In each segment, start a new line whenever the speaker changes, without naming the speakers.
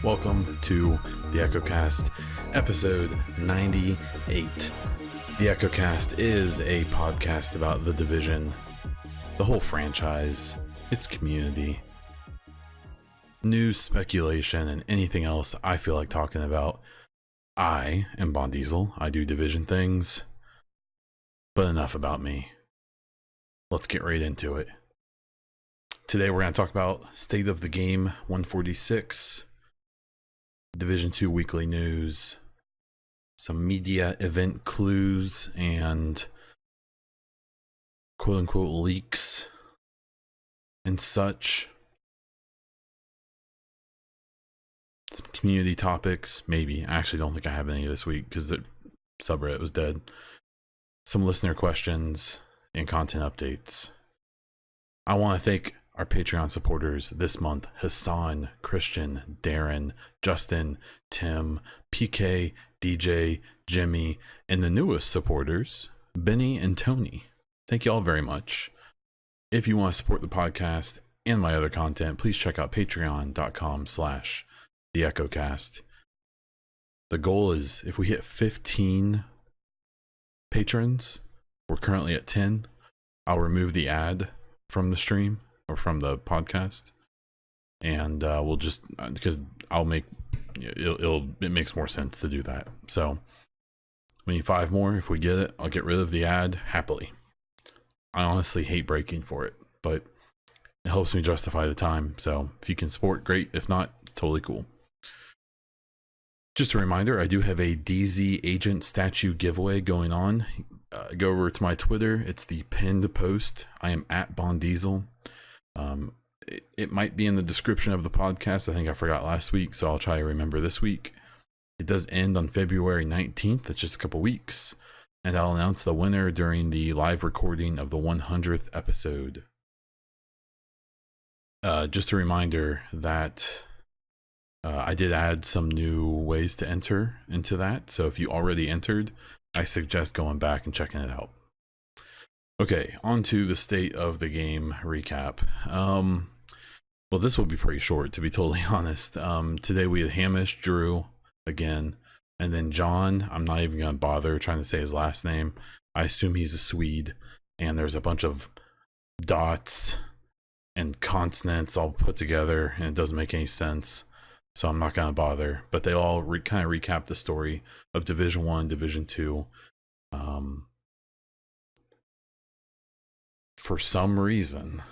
Welcome to the EchoCast, episode 98. The EchoCast is a podcast about The Division, the whole franchise, its community, news, speculation, and anything else I feel like talking about. I am Bon Diesel. I do Division things, but enough about me. Let's get right into it. Today we're going to talk about State of the Game 146, Division 2 weekly news, some media event clues, and quote-unquote leaks and such. Some community topics, maybe. I actually don't think I have any this week because the subreddit was dead. Some listener questions and content updates. I want to thank our Patreon supporters this month: Hassan, Christian, Darren, Justin, Tim, PK, DJ, Jimmy, and the newest supporters, Benny and Tony. Thank you all very much. If you want to support the podcast and my other content, please check out patreon.com/theechocast. The goal is, if we hit 15 patrons, we're currently at 10, I'll remove the ad from the stream or from the podcast, and we'll just, because I'll make it makes more sense to do that. So we need 5 more. If we get it, I'll get rid of the ad happily. I honestly hate breaking for it, but it helps me justify the time. So if you can support, great. If not, totally cool. Just a reminder, I do have a DZ agent statue giveaway going on. Go over to my Twitter. It's the pinned post. I am at Bon Diesel. It might be in the description of the podcast. I think I forgot last week, so I'll try to remember this week. It does end on February 19th. It's just a couple weeks. And I'll announce the winner during the live recording of the 100th episode. Just a reminder that I did add some new ways to enter into that. So if you already entered, I suggest going back and checking it out. Okay, on to the State of the Game recap. Well, this will be pretty short, to be totally honest. Today we had Hamish, Drew, again, and then John. I'm not even going to bother trying to say his last name. I assume he's a Swede, and there's a bunch of dots and consonants all put together, and it doesn't make any sense, so I'm not going to bother. But they all kind of recap the story of Division 1, Division 2. For some reason,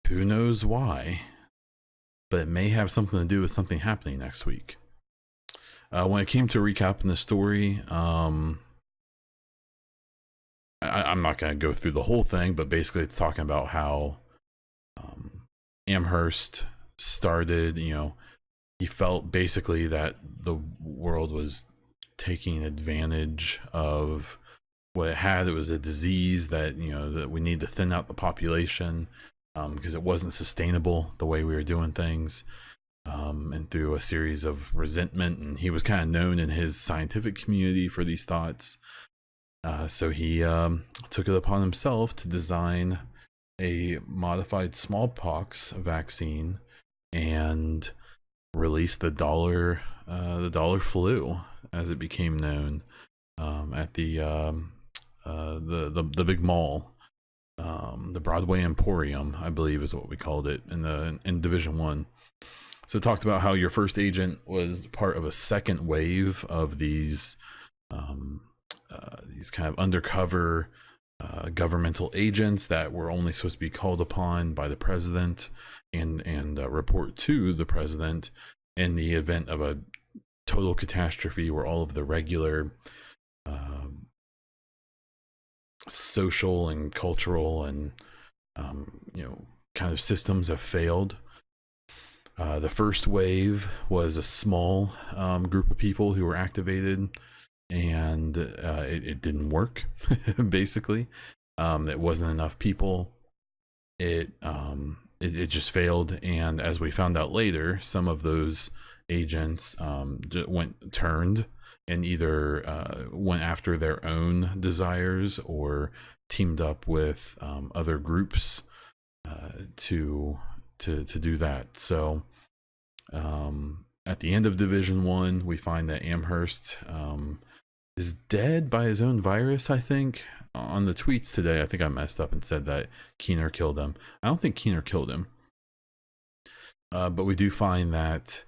who knows why, but it may have something to do with something happening next week. When it came to recapping the story, I'm not going to go through the whole thing, but basically it's talking about how Amherst started, he felt basically that the world was taking advantage of what it had. It was a disease that, that we need to thin out the population because it wasn't sustainable the way we were doing things. And through a series of resentment, and he was kind of known in his scientific community for these thoughts. So he took it upon himself to design a modified smallpox vaccine and release the dollar flu, as it became known, at the big mall, the Broadway Emporium, I believe is what we called it in Division 1. So it talked about how your first agent was part of a second wave of these kind of undercover governmental agents that were only supposed to be called upon by the president and report to the president in the event of a total catastrophe where all of the regular social and cultural and kind of systems have failed. The first wave was a small group of people who were activated, and it didn't work. Basically, it wasn't enough people. It just failed, and as we found out later, some of those agents turned and either went after their own desires or teamed up with other groups to do that. So at the end of Division 1, we find that Amherst is dead by his own virus, I think. On the tweets today, I think I messed up and said that Keener killed him. I don't think Keener killed him. But we do find that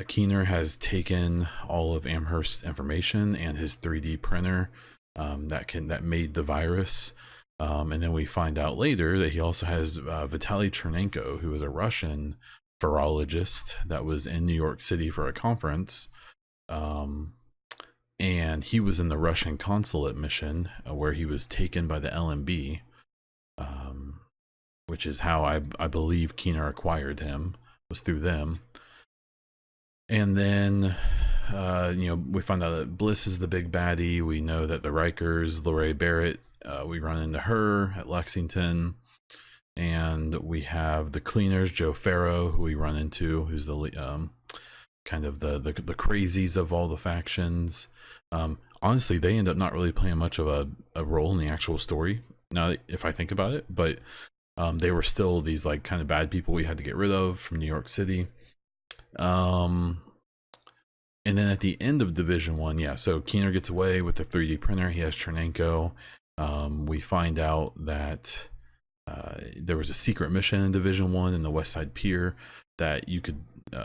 Keener has taken all of Amherst's information and his 3D printer that made the virus. And then we find out later that he also has Vitaly Chernenko, who is a Russian virologist that was in New York City for a conference. And he was in the Russian consulate mission where he was taken by the LMB, which is how I believe Keener acquired him, was through them. And then, we find out that Bliss is the big baddie. We know that the Rikers, Lorraine Barrett, we run into her at Lexington. And we have the Cleaners, Joe Farrow, who we run into, who's the kind of the crazies of all the factions. Honestly, they end up not really playing much of a role in the actual story, now if I think about it, but they were still these like kind of bad people we had to get rid of from New York City. And then at the end of Division 1, so Keener gets away with the 3D printer. He has Chernenko. We find out that there was a secret mission in Division 1 in the West Side Pier that you could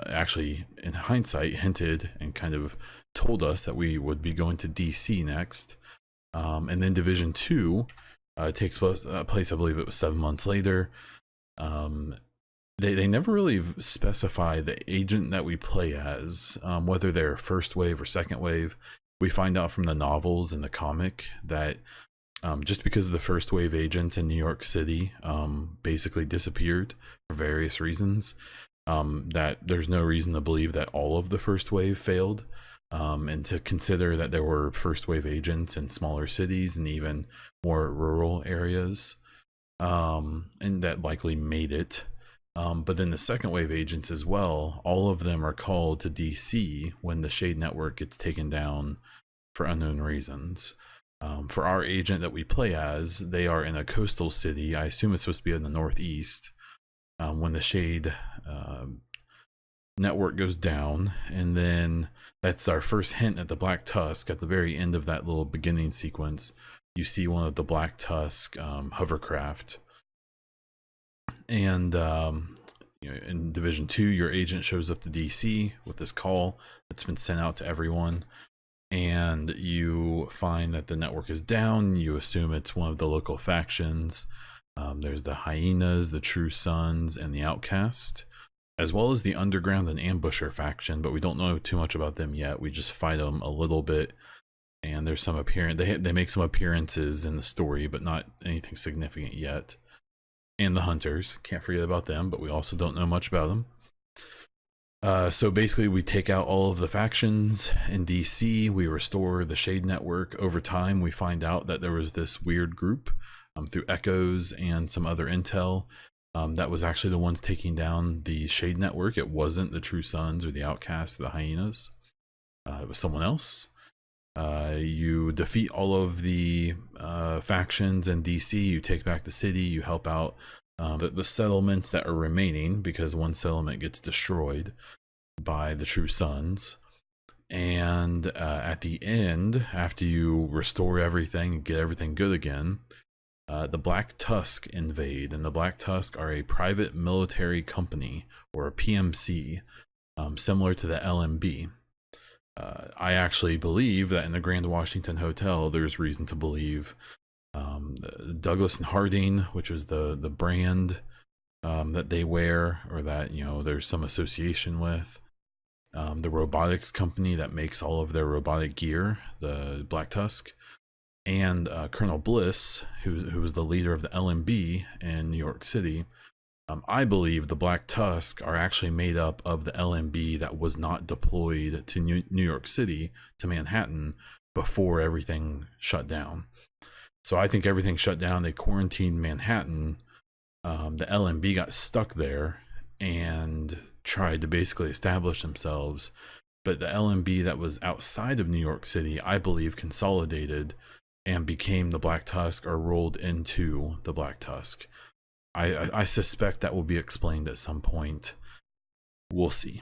actually, in hindsight, hinted and kind of told us that we would be going to DC next. And then Division 2 takes place, I believe it was 7 months later. They never really specify the agent that we play as, whether they're first wave or second wave. We find out from the novels and the comic that just because the first wave agents in New York City basically disappeared for various reasons, that there's no reason to believe that all of the first wave failed, and to consider that there were first wave agents in smaller cities and even more rural areas, and that likely made it. But then the second wave agents as well, all of them are called to DC when the Shade Network gets taken down for unknown reasons. For our agent that we play as, they are in a coastal city. I assume it's supposed to be in the Northeast, when the Shade Network goes down. And then that's our first hint at the Black Tusk. At the very end of that little beginning sequence, you see one of the Black Tusk hovercraft. And in Division 2, your agent shows up to DC with this call that's been sent out to everyone. And you find that the network is down. You assume it's one of the local factions. There's the Hyenas, the True Sons, and the Outcast, as well as the Underground and Ambusher faction, but we don't know too much about them yet. We just fight them a little bit, and there's some appearance. They make some appearances in the story, but not anything significant yet. And the Hunters, can't forget about them, but we also don't know much about them. So basically we take out all of the factions in DC. We restore the Shade Network. Over time, we find out that there was this weird group through echoes and some other intel that was actually the ones taking down the Shade Network. It wasn't the True Sons or the Outcasts or the Hyenas. It was someone else. You defeat all of the factions in DC. You take back the city. You help out the settlements that are remaining, because one settlement gets destroyed by the True Sons. And at the end, after you restore everything and get everything good again, the Black Tusk invade. And the Black Tusk are a private military company, or a PMC, similar to the LMB. I actually believe that in the Grand Washington Hotel, there's reason to believe Douglas and Harding, which is the brand that they wear, or that there's some association with, the robotics company that makes all of their robotic gear, the Black Tusk, and Colonel Bliss, who was the leader of the LMB in New York City. I believe the Black Tusk are actually made up of the LMB that was not deployed to New York City, to Manhattan, before everything shut down. So I think everything shut down. They quarantined Manhattan. The LMB got stuck there and tried to basically establish themselves. but the LMB that was outside of New York City, I believe, consolidated and became the Black Tusk, or rolled into the Black Tusk. I suspect that will be explained at some point. We'll see.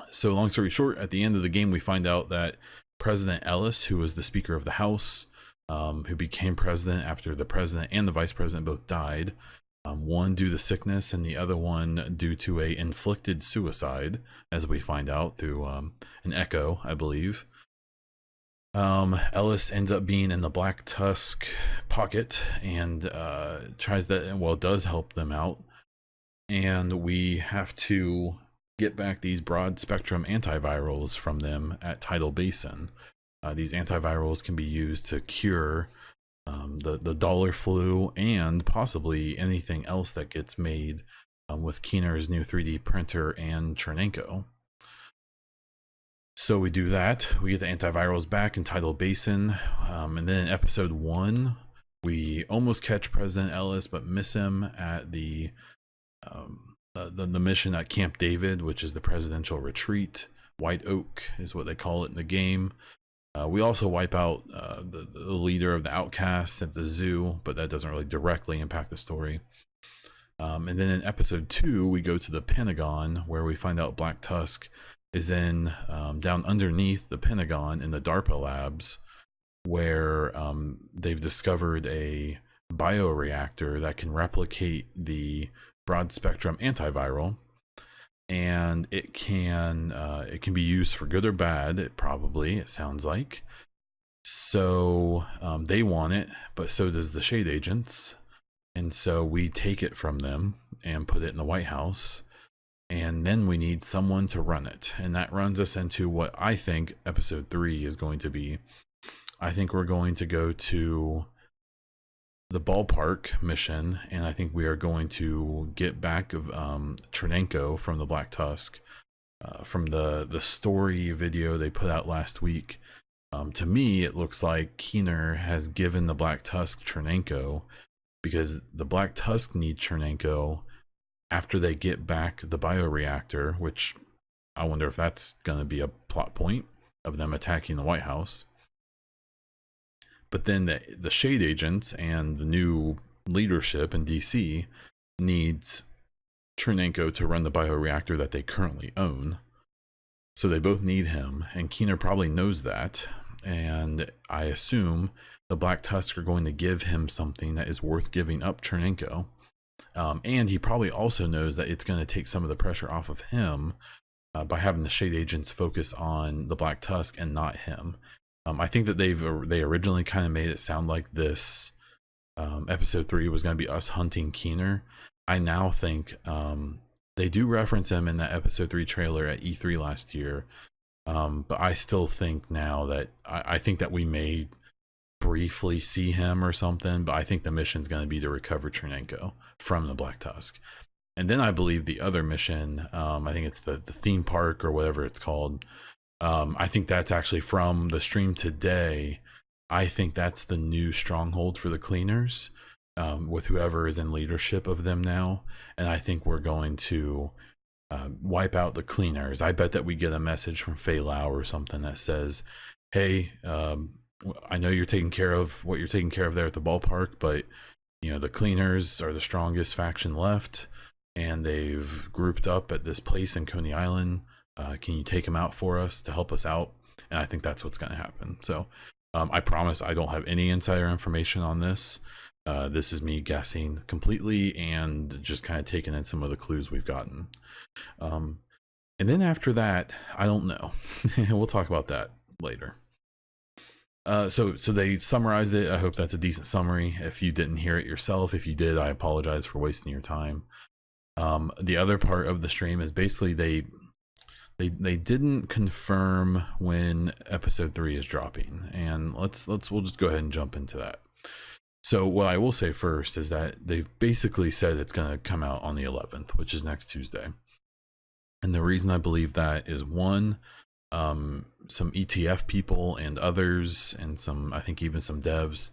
So long story short, at the end of the game, we find out that President Ellis, who was the Speaker of the House, who became president after the president and the vice president both died, one due to sickness and the other one due to a inflicted suicide, as we find out through an echo, I believe. Ellis ends up being in the Black Tusk pocket and does help them out. And we have to get back these broad spectrum antivirals from them at Tidal Basin. These antivirals can be used to cure the dollar flu and possibly anything else that gets made with Keener's new 3D printer and Chernenko. So we do that. We get the antivirals back in Tidal Basin. And then in episode 1, we almost catch President Ellis, but miss him at the mission at Camp David, which is the presidential retreat. White Oak is what they call it in the game. We also wipe out the leader of the outcasts at the zoo, but that doesn't really directly impact the story. And then in episode 2, we go to the Pentagon, where we find out Black Tusk is in down underneath the Pentagon in the DARPA labs, where they've discovered a bioreactor that can replicate the broad spectrum antiviral, and it can be used for good or bad. It sounds like. So they want it, but so does the Shade Agents, and so we take it from them and put it in the White House, and then we need someone to run it, and that runs us into what I think episode 3 is going to be. I think we're going to go to the ballpark mission, and I think we are going to get back of Chernenko from the Black Tusk. From the story video they put out last week, to me it looks like Keener has given the Black Tusk Chernenko, because the Black Tusk need Chernenko after they get back the bioreactor, which I wonder if that's going to be a plot point of them attacking the White House. But then the Shade Agents and the new leadership in DC needs Chernenko to run the bioreactor that they currently own. So they both need him, and Keener probably knows that. And I assume the Black Tusk are going to give him something that is worth giving up Chernenko. And he probably also knows that it's going to take some of the pressure off of him by having the Shade Agents focus on the Black Tusk and not him. I think that they originally kind of made it sound like this episode 3 was going to be us hunting Keener. I now think they do reference him in that episode 3 trailer at E3 last year, but I still think now that I think that we may briefly see him or something, but I think the mission's going to be to recover Chernenko from the Black Tusk. And then I believe the other mission, I think it's the theme park or whatever it's called. I think that's actually from the stream today. I think that's the new stronghold for the cleaners, with whoever is in leadership of them now. And I think we're going to wipe out the cleaners. I bet that we get a message from Fei Lao or something that says, hey, I know you're taking care of what you're taking care of there at the ballpark, but you know, the cleaners are the strongest faction left, and they've grouped up at this place in Coney Island. Can you take them out for us to help us out? And I think that's what's going to happen. So I promise I don't have any insider information on this. This is me guessing completely and just kind of taking in some of the clues we've gotten. And then after that, I don't know. We'll talk about that later. So they summarized it. I hope that's a decent summary. If you didn't hear it yourself, if you did, I apologize for wasting your time. The other part of the stream is basically they didn't confirm when episode 3 is dropping, and we'll just go ahead and jump into that. So what I will say first is that they've basically said it's going to come out on the 11th, which is next Tuesday. And the reason I believe that is, one, some ETF people and others, and I think even some devs,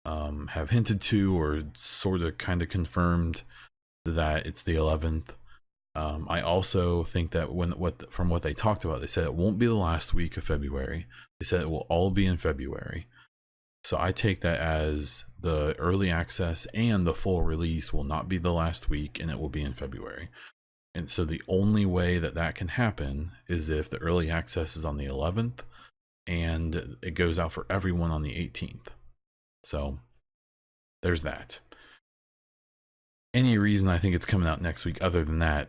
have hinted to or sort of kind of confirmed that it's the 11th. I also think that from what they talked about, they said it won't be the last week of February. They said it will all be in February. So I take that as the early access and the full release will not be the last week, and it will be in February. And so the only way that that can happen is if the early access is on the 11th and it goes out for everyone on the 18th. So there's that. Any reason I think it's coming out next week other than that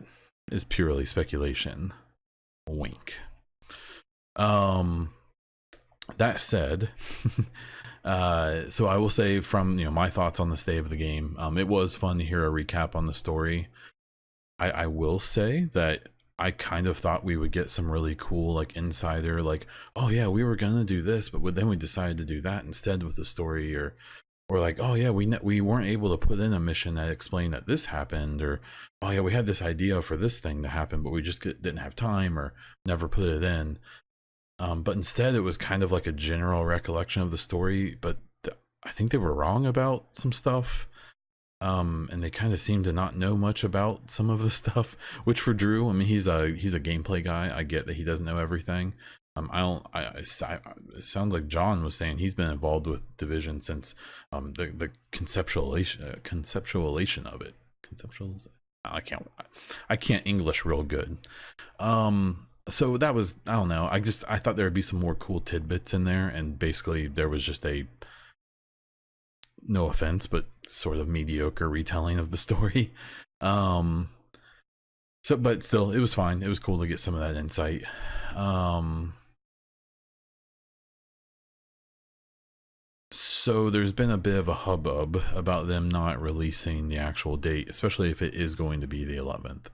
is purely speculation. Wink. That said, so I will say from my thoughts on the state of the game, it was fun to hear a recap on the story. I will say that I kind of thought we would get some really cool like insider, like, oh yeah, we were gonna do this, but then we decided to do that instead with the story, or like, oh yeah, we weren't able to put in a mission that explained that this happened, or oh yeah, we had this idea for this thing to happen, but we just didn't have time or never put it in. But instead, it was kind of like a general recollection of the story, but I think they were wrong about some stuff. And they kind of seem to not know much about some of the stuff, which for Drew, I mean, he's a gameplay guy. I get that he doesn't know everything. It sounds like John was saying he's been involved with Division since the conceptualization of it. I can't English real good. So that was, I don't know. I thought there would be some more cool tidbits in there, and basically there was just a, no offense, but sort of mediocre retelling of the story. But still, it was fine. It was cool to get some of that insight. So there's been a bit of a hubbub about them not releasing the actual date, especially if it is going to be the 11th.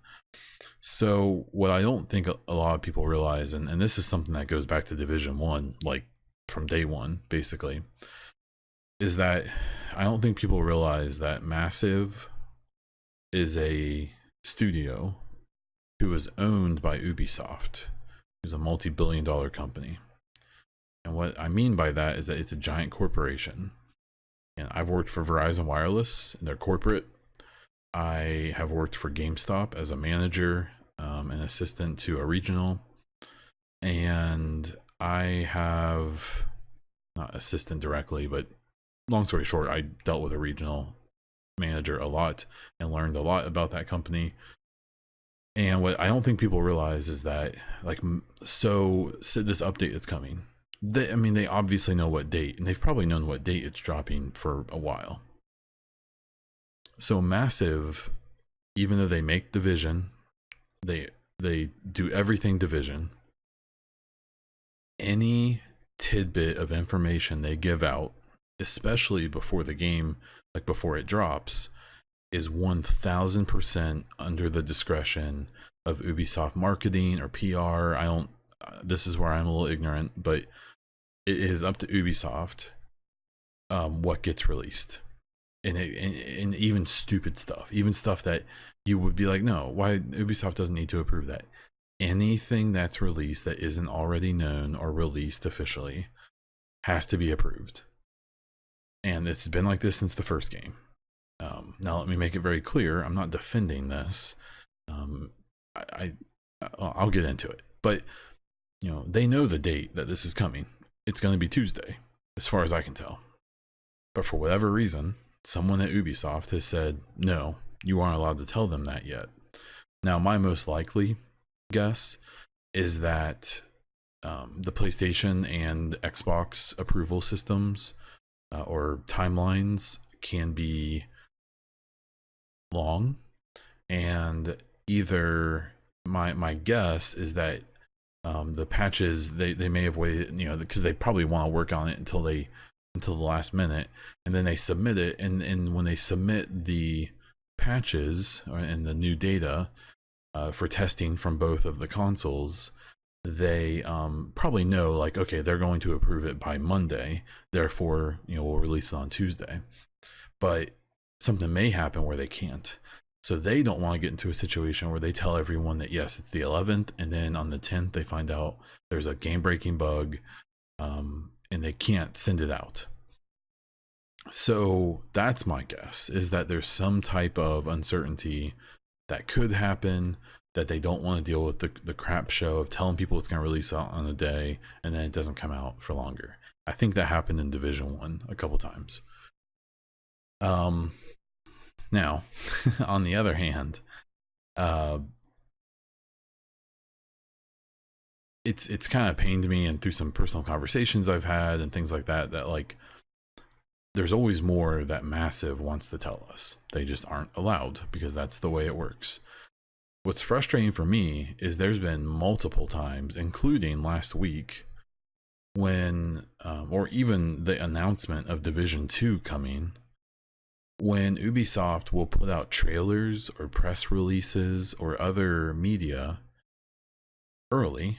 So what I don't think a lot of people realize, and this is something that goes back to Division 1, like from day one, basically, is that I don't think people realize that Massive is a studio who is owned by Ubisoft, who's a multi-billion-dollar company. And what I mean by that is that it's a giant corporation. And I've worked for Verizon Wireless, and they're corporate. I have worked for GameStop as a manager, an assistant to a regional. And I have, not assistant directly, but long story short, I dealt with a regional manager a lot and learned a lot about that company. And what I don't think people realize is that, like, so this update that's coming, they obviously know what date, and they've probably known what date it's dropping for a while. So Massive, even though they make Division, they do everything Division, any tidbit of information they give out, especially before the game, like before it drops, is 1000% under the discretion of Ubisoft marketing or PR. This is where I'm a little ignorant, but it is up to Ubisoft what gets released. And even stupid stuff, even stuff that you would be like, no, why Ubisoft doesn't need to approve that. Anything that's released that isn't already known or released officially has to be approved. And it's been like this since the first game. Now let me make it very clear, I'm not defending this. I'll get into it, but they know the date that this is coming. It's going to be Tuesday, as far as I can tell. But for whatever reason, someone at Ubisoft has said, no, you aren't allowed to tell them that yet. Now, my most likely guess is that the PlayStation and Xbox approval systems or timelines can be long, and either my guess is that the patches they may have waited, because they probably want to work on it until the last minute, and then they submit it, and when they submit the patches and the new data for testing from both of the consoles, they probably know, like, okay, they're going to approve it by Monday, therefore we'll release it on Tuesday. But something may happen where they can't, so they don't want to get into a situation where they tell everyone that yes, it's the 11th, and then on the 10th they find out there's a game-breaking bug, and they can't send it out. So that's my guess, is that there's some type of uncertainty that could happen, that they don't want to deal with the crap show of telling people it's going to release out on a day and then it doesn't come out for longer. I think that happened in Division 1 a couple times. Now, on the other hand, it's kind of pained me, and through some personal conversations I've had and things like that, that like there's always more that Massive wants to tell us. They just aren't allowed because that's the way it works. What's frustrating for me is there's been multiple times, including last week, when, or even the announcement of Division 2 coming, when Ubisoft will put out trailers or press releases or other media early,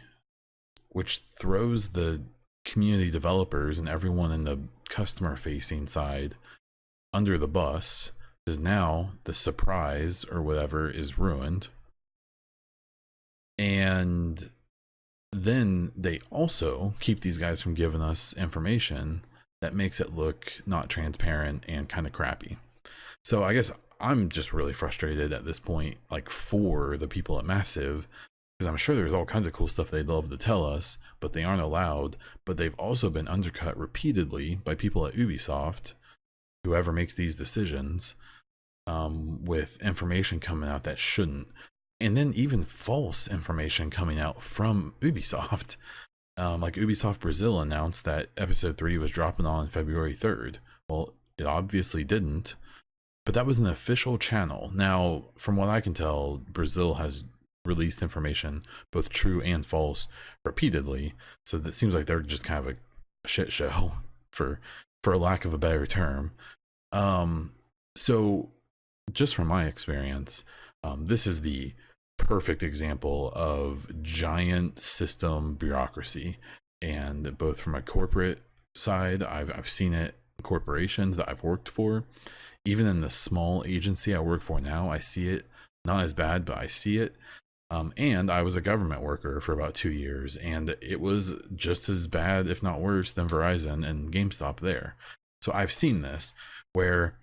which throws the community developers and everyone in the customer facing side under the bus, because now the surprise or whatever is ruined. And then they also keep these guys from giving us information that makes it look not transparent and kind of crappy. So I guess I'm just really frustrated at this point, like for the people at Massive, because I'm sure there's all kinds of cool stuff they'd love to tell us, but they aren't allowed. But they've also been undercut repeatedly by people at Ubisoft, whoever makes these decisions, with information coming out that shouldn't. And then even false information coming out from Ubisoft. Like Ubisoft Brazil announced that episode 3 was dropping on February 3rd. Well, it obviously didn't, but that was an official channel. Now, from what I can tell, Brazil has released information, both true and false, repeatedly. So that seems like they're just kind of a shit show, for a lack of a better term. So just from my experience, this is the perfect example of giant system bureaucracy, and both from a corporate side, I've seen it in corporations that I've worked for. Even in the small agency I work for now, I see it. Not as bad, but I see it. And I was a government worker for about 2 years, and it was just as bad, if not worse, than Verizon and GameStop there. So I've seen this, where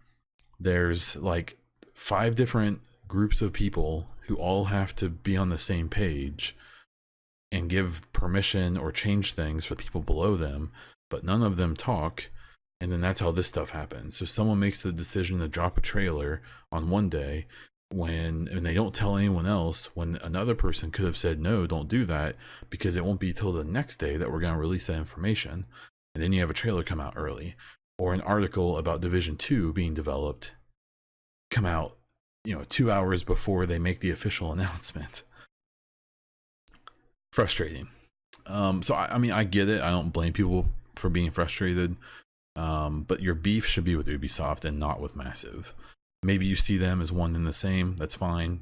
there's like 5 different groups of people who all have to be on the same page and give permission or change things for people below them, but none of them talk. And then that's how this stuff happens. So someone makes the decision to drop a trailer on one day, and they don't tell anyone else, when another person could have said, no, don't do that, because it won't be till the next day that we're going to release that information. And then you have a trailer come out early, or an article about Division 2 being developed come out, 2 hours before they make the official announcement. Frustrating. So I mean, I get it. I don't blame people for being frustrated. But your beef should be with Ubisoft and not with Massive. Maybe you see them as one and the same. That's fine.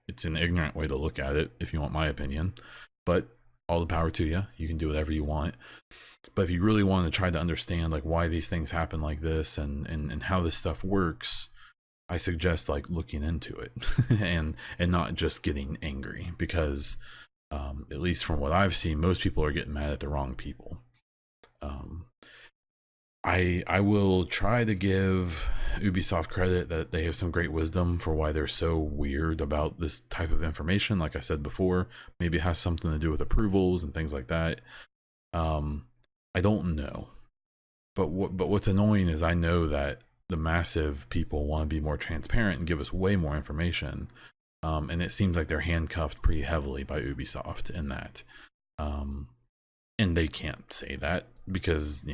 It's an ignorant way to look at it, if you want my opinion. But all the power to you. You can do whatever you want. But if you really want to try to understand like why these things happen like this and how this stuff works, I suggest like looking into it and not just getting angry, because at least from what I've seen, most people are getting mad at the wrong people. I will try to give Ubisoft credit that they have some great wisdom for why they're so weird about this type of information. Like I said before, maybe it has something to do with approvals and things like that. I don't know, but what's annoying is I know that the Massive people want to be more transparent and give us way more information, and it seems like they're handcuffed pretty heavily by Ubisoft in that. And they can't say that because,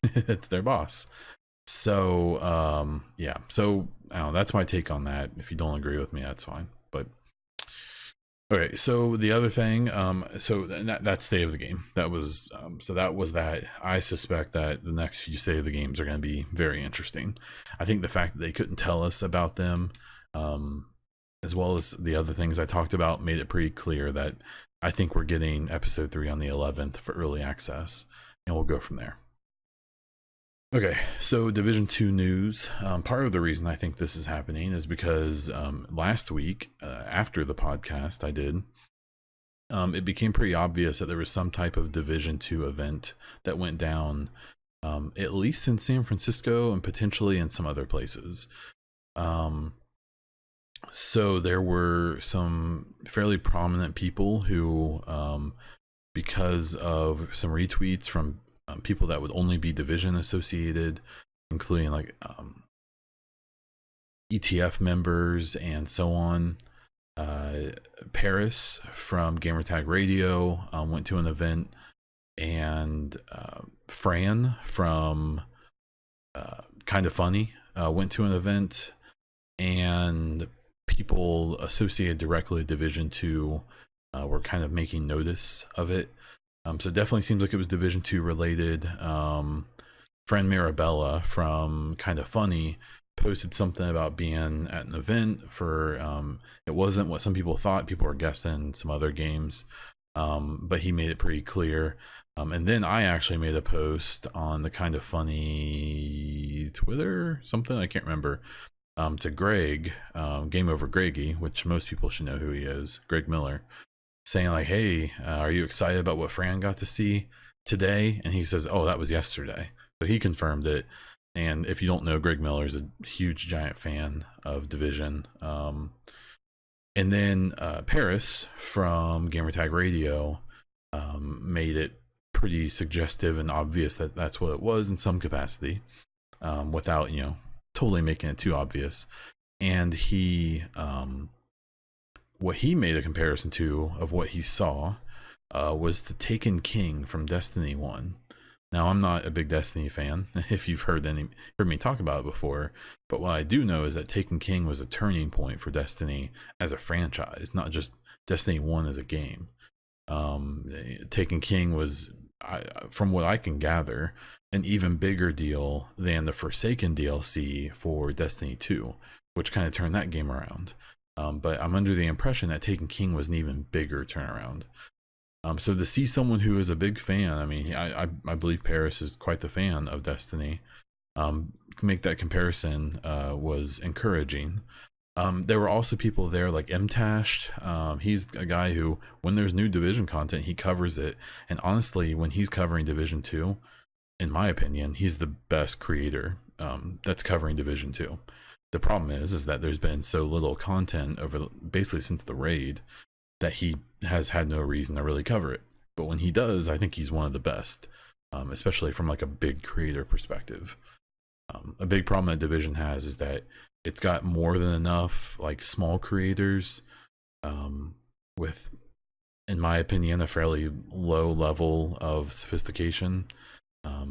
it's their boss. So, yeah. So, I don't know, that's my take on that. If you don't agree with me, that's fine. But, okay. So, the other thing, so that state of the game, that was, that. I suspect that the next few state of the games are going to be very interesting. I think the fact that they couldn't tell us about them, as well as the other things I talked about, made it pretty clear that I think we're getting episode 3 on the 11th for early access, and we'll go from there. Okay, so Division 2 news. Part of the reason I think this is happening is because last week, after the podcast I did, it became pretty obvious that there was some type of Division 2 event that went down, at least in San Francisco and potentially in some other places. So there were some fairly prominent people who, because of some retweets from people that would only be Division associated, including like ETF members and so on. Paris from Gamertag Radio went to an event, and Fran from Kind of Funny went to an event, and people associated directly with Division 2 were kind of making notice of it. So it definitely seems like it was Division 2 related. Friend Mirabella from Kind of Funny posted something about being at an event for it wasn't what some people thought. People were guessing some other games, but he made it pretty clear. And then I actually made a post on the Kind of Funny Twitter, something I can't remember, to Greg, Game Over Greggy, which most people should know who he is, Greg Miller, saying like, hey, are you excited about what Fran got to see today? And he says, oh, that was yesterday. So he confirmed it. And if you don't know, Greg Miller is a huge, giant fan of Division. And then Paris from Gamertag Radio made it pretty suggestive and obvious that that's what it was in some capacity, without, totally making it too obvious. And he, what he made a comparison to of what he saw was the Taken King from Destiny 1. Now, I'm not a big Destiny fan, if you've heard me talk about it before, but what I do know is that Taken King was a turning point for Destiny as a franchise, not just Destiny 1 as a game. Taken King was, from what I can gather, an even bigger deal than the Forsaken DLC for Destiny 2, which kind of turned that game around. But I'm under the impression that Taken King was an even bigger turnaround. So to see someone who is a big fan, I mean, I believe Paris is quite the fan of Destiny, make that comparison was encouraging. There were also people there like MTashed. He's a guy who, when there's new Division content, he covers it. And honestly, when he's covering Division 2, in my opinion, he's the best creator that's covering Division 2. The problem is that there's been so little content over basically since the raid that he has had no reason to really cover it. But when he does, I think he's one of the best, especially from like a big creator perspective. A big problem that Division has is that it's got more than enough like small creators with, in my opinion, a fairly low level of sophistication.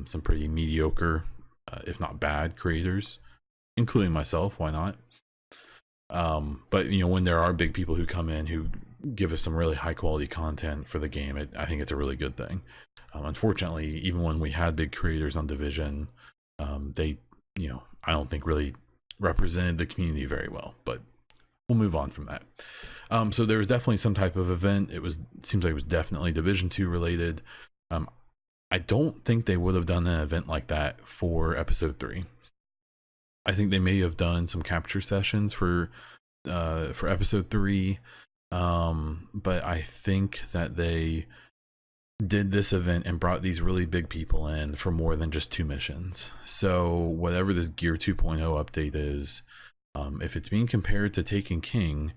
Some pretty mediocre, if not bad creators, including myself. Why not? But when there are big people who come in who give us some really high quality content for the game, I think it's a really good thing. Unfortunately, even when we had big creators on Division, they I don't think really represented the community very well, but we'll move on from that. So there was definitely some type of event. It seems like it was definitely Division 2 related. I don't think they would have done an event like that for episode 3. I think they may have done some capture sessions for episode 3, but I think that they did this event and brought these really big people in for more than just 2 missions. So whatever this Gear 2.0 update is, if it's being compared to Taken King,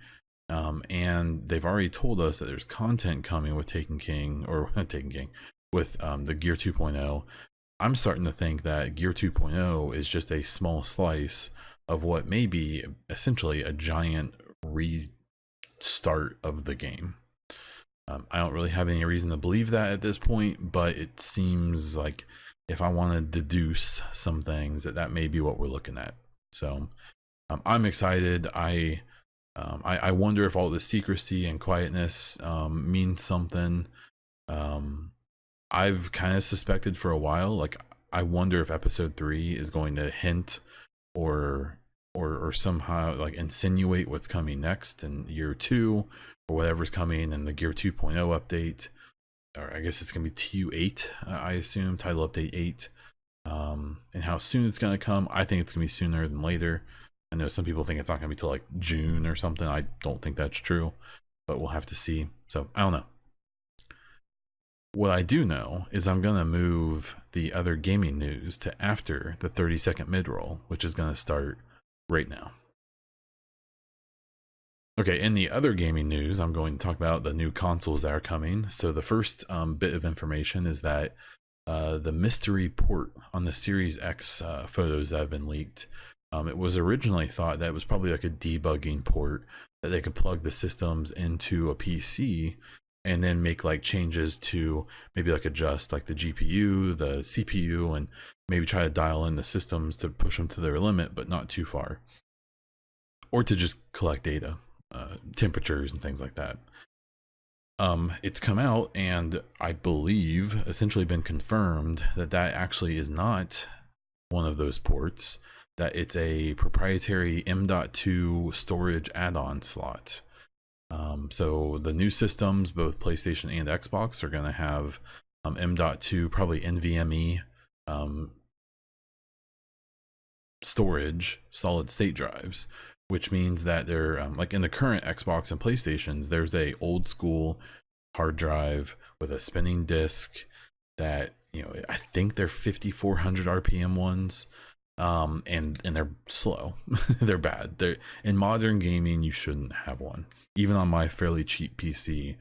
and they've already told us that there's content coming with Taken King, or Taken King, with the Gear 2.0, I'm starting to think that Gear 2.0 is just a small slice of what may be essentially a giant restart of the game. I don't really have any reason to believe that at this point, but it seems like if I want to deduce some things, that may be what we're looking at. So I'm excited. I wonder if all the secrecy and quietness means something. I've kind of suspected for a while, like I wonder if episode 3 is going to hint or somehow like insinuate what's coming next in year 2, or whatever's coming in the Gear 2.0 update, or I guess it's gonna be TU8, I assume, title update 8. And how soon it's gonna come, I think it's gonna be sooner than later. I know some people think it's not gonna be till like June or something. I don't think that's true, but we'll have to see. So I don't know. What I do know is I'm going to move the other gaming news to after the 30-second mid-roll, which is going to start right now. Okay, in the other gaming news, I'm going to talk about the new consoles that are coming. So the first bit of information is that the mystery port on the Series X photos that have been leaked, it was originally thought that it was probably like a debugging port that they could plug the systems into a PC and then make like changes to maybe like adjust like the GPU, the CPU, and maybe try to dial in the systems to push them to their limit, but not too far, or to just collect data, temperatures and things like that. It's come out, and I believe essentially been confirmed that that actually is not one of those ports, that it's a proprietary M.2 storage add-on slot. So the new systems, both PlayStation and Xbox, are going to have M.2, probably NVMe storage solid state drives, which means that they're like in the current Xbox and PlayStations, there's a old school hard drive with a spinning disk that, you know, I think they're 5400 RPM ones, and they're slow. They're bad. They're in modern gaming, you shouldn't have one. Even on my fairly cheap PC,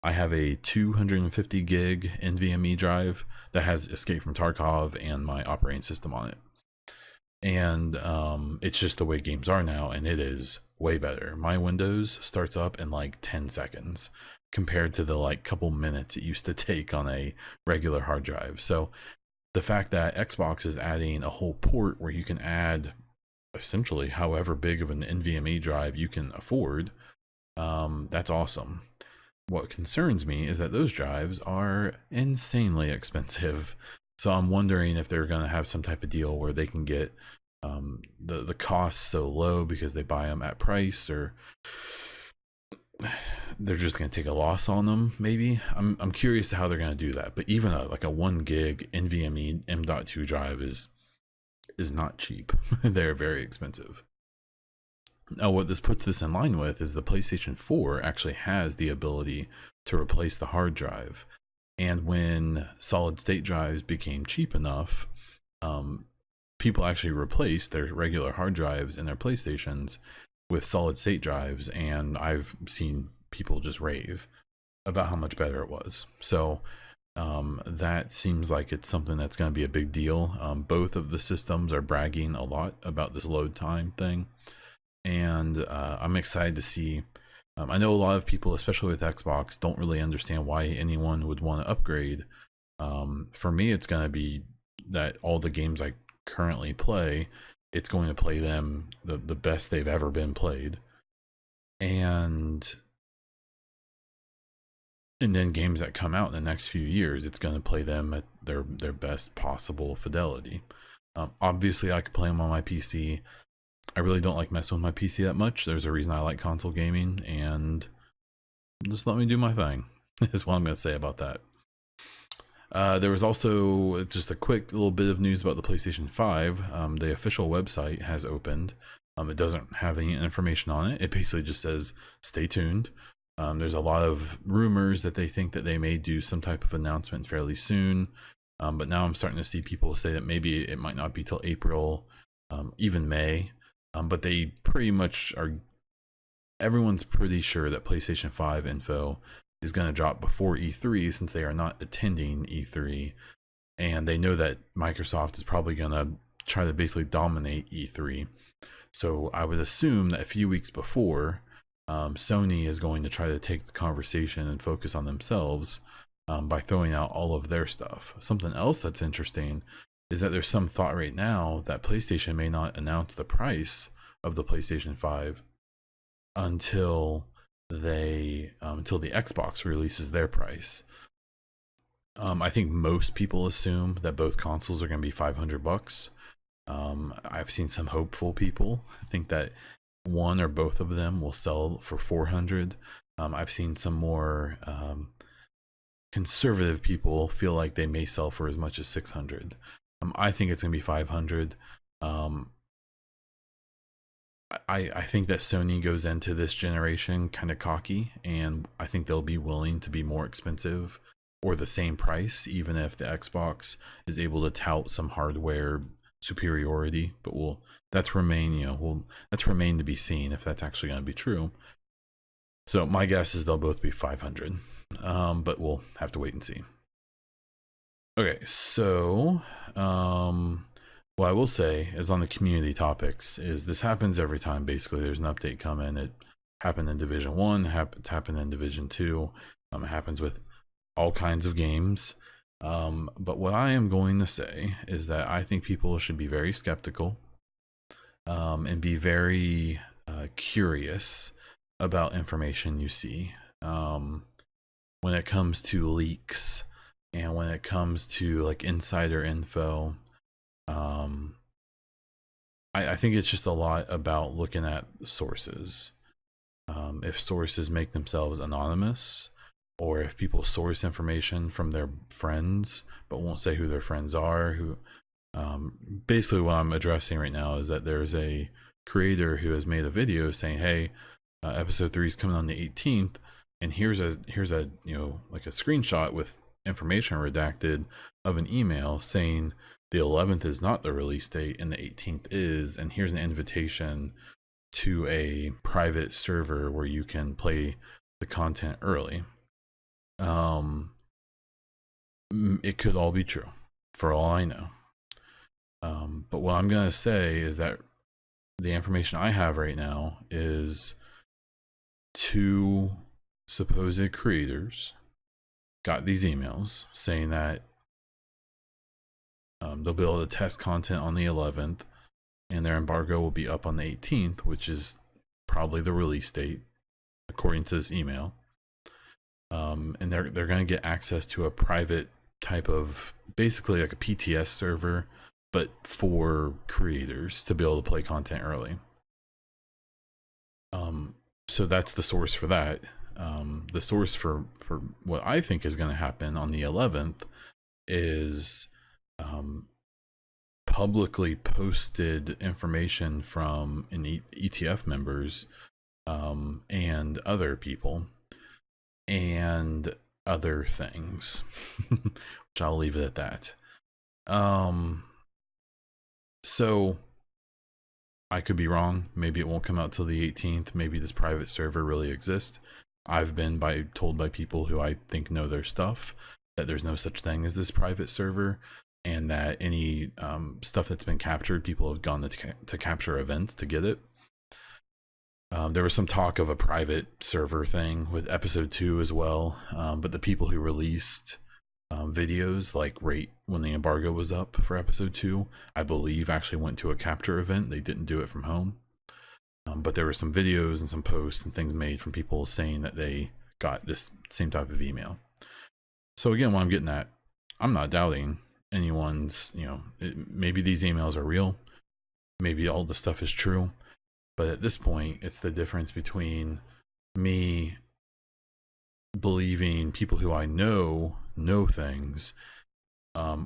I have a 250 gig NVMe drive that has Escape from Tarkov and my operating system on it. And it's just the way games are now, and it is way better. My Windows starts up in like 10 seconds compared to the like couple minutes it used to take on a regular hard drive. So the fact that Xbox is adding a whole port where you can add essentially however big of an NVMe drive you can afford, that's awesome. What concerns me is that those drives are insanely expensive. So I'm wondering if they're going to have some type of deal where they can get the costs so low because they buy them at price, or they're just going to take a loss on them. Maybe I'm curious to how they're going to do that. But even like a 1 gig NVMe M.2 drive is not cheap. They're very expensive. Now, what this puts this in line with is the PlayStation 4 actually has the ability to replace the hard drive. And when solid state drives became cheap enough, people actually replaced their regular hard drives in their PlayStations with solid state drives. And I've seen people just rave about how much better it was. So that seems like it's something that's going to be a big deal. Both of the systems are bragging a lot about this load time thing. And I'm excited to see. I know a lot of people, especially with Xbox, don't really understand why anyone would want to upgrade. For me, it's going to be that all the games I currently play, it's going to play them the best they've ever been played. And then games that come out in the next few years, it's going to play them at their best possible fidelity. Obviously, I could play them on my PC. I really don't like messing with my PC that much. There's a reason I like console gaming, and just let me do my thing is what I'm going to say about that. There was also just a quick little bit of news about the PlayStation 5. The official website has opened. It doesn't have any information on it. It basically just says, stay tuned. There's a lot of rumors that they think that they may do some type of announcement fairly soon. But now I'm starting to see people say that maybe it might not be till April, even May. But they pretty much are, everyone's pretty sure that PlayStation 5 info is going to drop before E3, since they are not attending E3. And they know that Microsoft is probably going to try to basically dominate E3. So I would assume that a few weeks before, Sony is going to try to take the conversation and focus on themselves by throwing out all of their stuff. Something else that's interesting is that there's some thought right now that PlayStation may not announce the price of the PlayStation 5 until the Xbox releases their price. I think most people assume that both consoles are going to be $500. I've seen some hopeful people think that one or both of them will sell for $400. I've seen some more conservative people feel like they may sell for as much as $600. I think it's going to be $500. I think that Sony goes into this generation kind of cocky, and I think they'll be willing to be more expensive or the same price, even if the Xbox is able to tout some hardware superiority. But that's remain to be seen if that's actually going to be true. So my guess is they'll both be 500, but we'll have to wait and see. Okay, so what I will say is on the community topics is this happens every time. Basically, there's an update coming. It happened in Division 1, it's happened in Division 2. It happens with all kinds of games. But what I am going to say is that I think people should be very skeptical and be very curious about information you see when it comes to leaks and when it comes to like insider info. I think it's just a lot about looking at sources. If sources make themselves anonymous, or if people source information from their friends but won't say who their friends are, who basically what I'm addressing right now is that there's a creator who has made a video saying, hey, episode 3 is coming on the 18th, and here's a like a screenshot with information redacted of an email saying the 11th is not the release date and the 18th is, and here's an invitation to a private server where you can play the content early. It could all be true for all I know. But what I'm gonna say is that the information I have right now is 2 supposed creators got these emails saying that they'll be able to test content on the 11th and their embargo will be up on the 18th, which is probably the release date according to this email. And they're going to get access to a private type of, basically like a PTS server, but for creators to be able to play content early. So that's the source for that. The source for what I think is going to happen on the 11th is publicly posted information from ETF members and other people and other things, which I'll leave it at that. So I could be wrong. Maybe it won't come out till the 18th. Maybe this private server really exists. I've been told by people who I think know their stuff that there's no such thing as this private server, and that any stuff that's been captured, people have gone to capture events to get it. There was some talk of a private server thing with episode 2 as well, but the people who released videos like right when the embargo was up for episode 2, I believe actually went to a capture event. They didn't do it from home, but there were some videos and some posts and things made from people saying that they got this same type of email. So again, what I'm getting at, I'm not doubting anyone's, maybe these emails are real, maybe all the stuff is true, but at this point it's the difference between me believing people who I know things,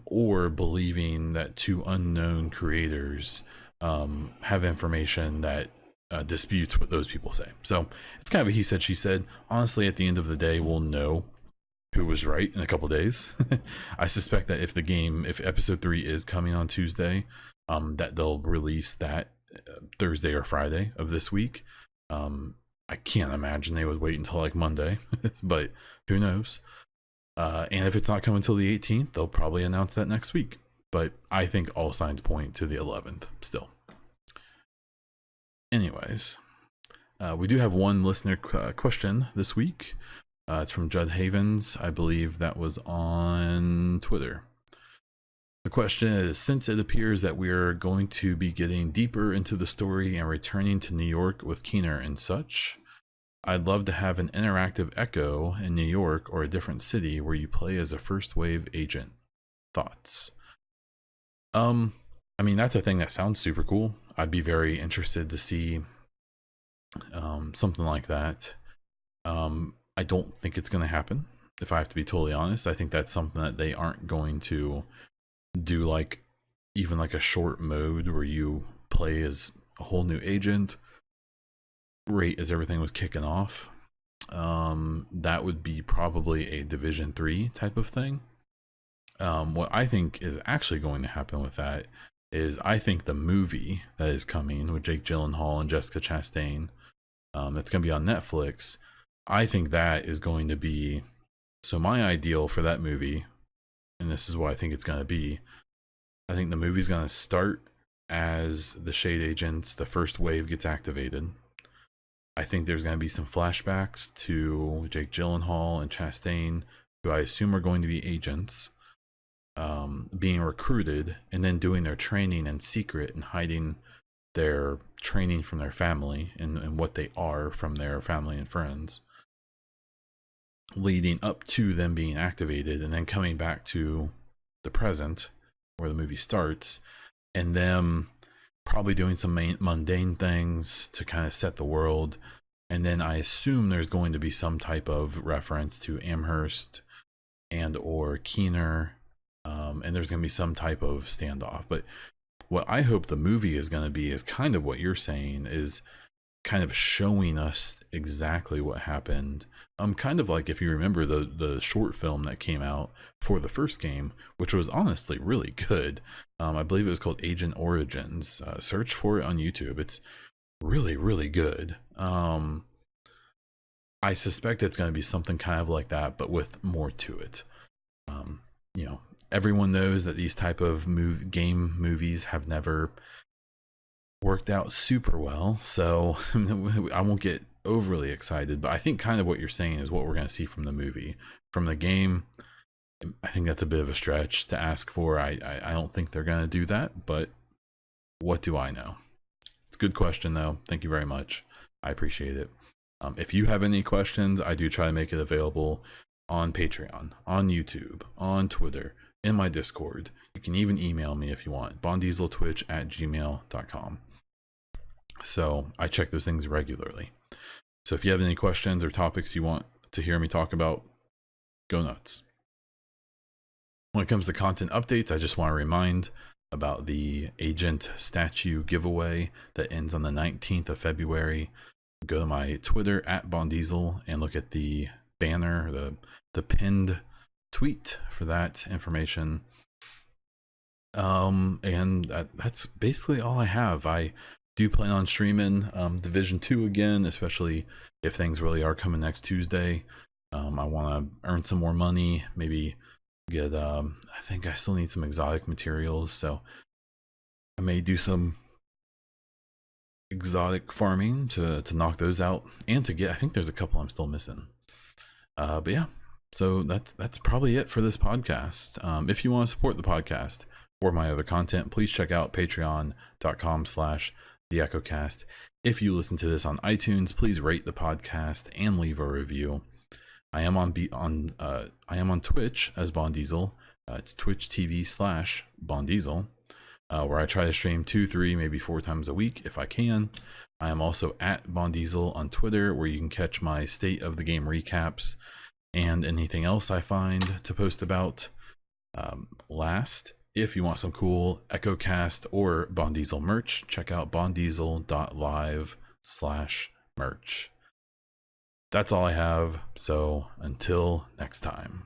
or believing that 2 unknown creators have information that disputes what those people say. So it's kind of a he said she said. Honestly, at the end of the day, we'll know who was right in a couple days. I suspect that if episode 3 is coming on Tuesday, that they'll release that Thursday or Friday of this week. I can't imagine they would wait until like Monday, but who knows? And if it's not coming until the 18th, they'll probably announce that next week. But I think all signs point to the 11th still. Anyways, we do have one listener question this week. It's from Judd Havens. I believe that was on Twitter. The question is, since it appears that we are going to be getting deeper into the story and returning to New York with Keener and such, I'd love to have an interactive Echo in New York or a different city where you play as a first wave agent. Thoughts? I mean, that's a thing that sounds super cool. I'd be very interested to see something like that. I don't think it's going to happen, if I have to be totally honest. I think that's something that they aren't going to do, like even like a short mode where you play as a whole new agent right as everything was kicking off. That would be probably a Division 3 type of thing. What I think is actually going to happen with that is I think the movie that is coming with Jake Gyllenhaal and Jessica Chastain, that's going to be on Netflix, I think that is going to be, so my ideal for that movie, and this is what I think it's going to be, I think the movie's going to start as the Shade Agents, the first wave gets activated. I think there's going to be some flashbacks to Jake Gyllenhaal and Chastain, who I assume are going to be agents, being recruited and then doing their training in secret and hiding their training from their family and what they are from their family and friends, leading up to them being activated and then coming back to the present where the movie starts, and them probably doing some mundane things to kind of set the world. And then I assume there's going to be some type of reference to Amherst and or Keener, and there's going to be some type of standoff. But what I hope the movie is going to be is kind of what you're saying, is kind of showing us exactly what happened. Kind of like, if you remember the short film that came out for the first game, which was honestly really good. I believe it was called Agent Origins. Search for it on YouTube. It's really, really good. I suspect it's going to be something kind of like that, but with more to it. You know, everyone knows that these type of game movies have never worked out super well, so I won't get overly excited, but I think kind of what you're saying is what we're going to see from the movie. From the game, I think that's a bit of a stretch to ask for. I don't think they're going to do that, but what do I know? It's a good question, though. Thank you very much. I appreciate it. If you have any questions, I do try to make it available on Patreon, on YouTube, on Twitter, in my Discord. You can even email me if you want. bondieseltwitch@gmail.com. So I check those things regularly. So if you have any questions or topics you want to hear me talk about, go nuts. When it comes to content updates, I just want to remind about the agent statue giveaway that ends on the 19th of February. Go to my Twitter @BondDiesel and look at the banner, the pinned tweet for that information. And that's basically all I have. I do plan on streaming Division 2 again, especially if things really are coming next Tuesday. I want to earn some more money, maybe get I think I still need some exotic materials, so I may do some exotic farming to knock those out, and to get, I think there's a couple I'm still missing. But yeah, so that's probably it for this podcast. If you want to support the podcast or my other content, please check out patreon.com/theechocast. If you listen to this on iTunes, please rate the podcast and leave a review. I am on Twitch as BondDiesel. It's Twitch TV/BondDiesel, where I try to stream 2, 3, maybe 4 times a week if I can. I am also @BondDiesel on Twitter, where you can catch my state of the game recaps and anything else I find to post about. Last, if you want some cool EchoCast or BondDiesel merch, check out bonddiesel.live/merch. That's all I have, so until next time.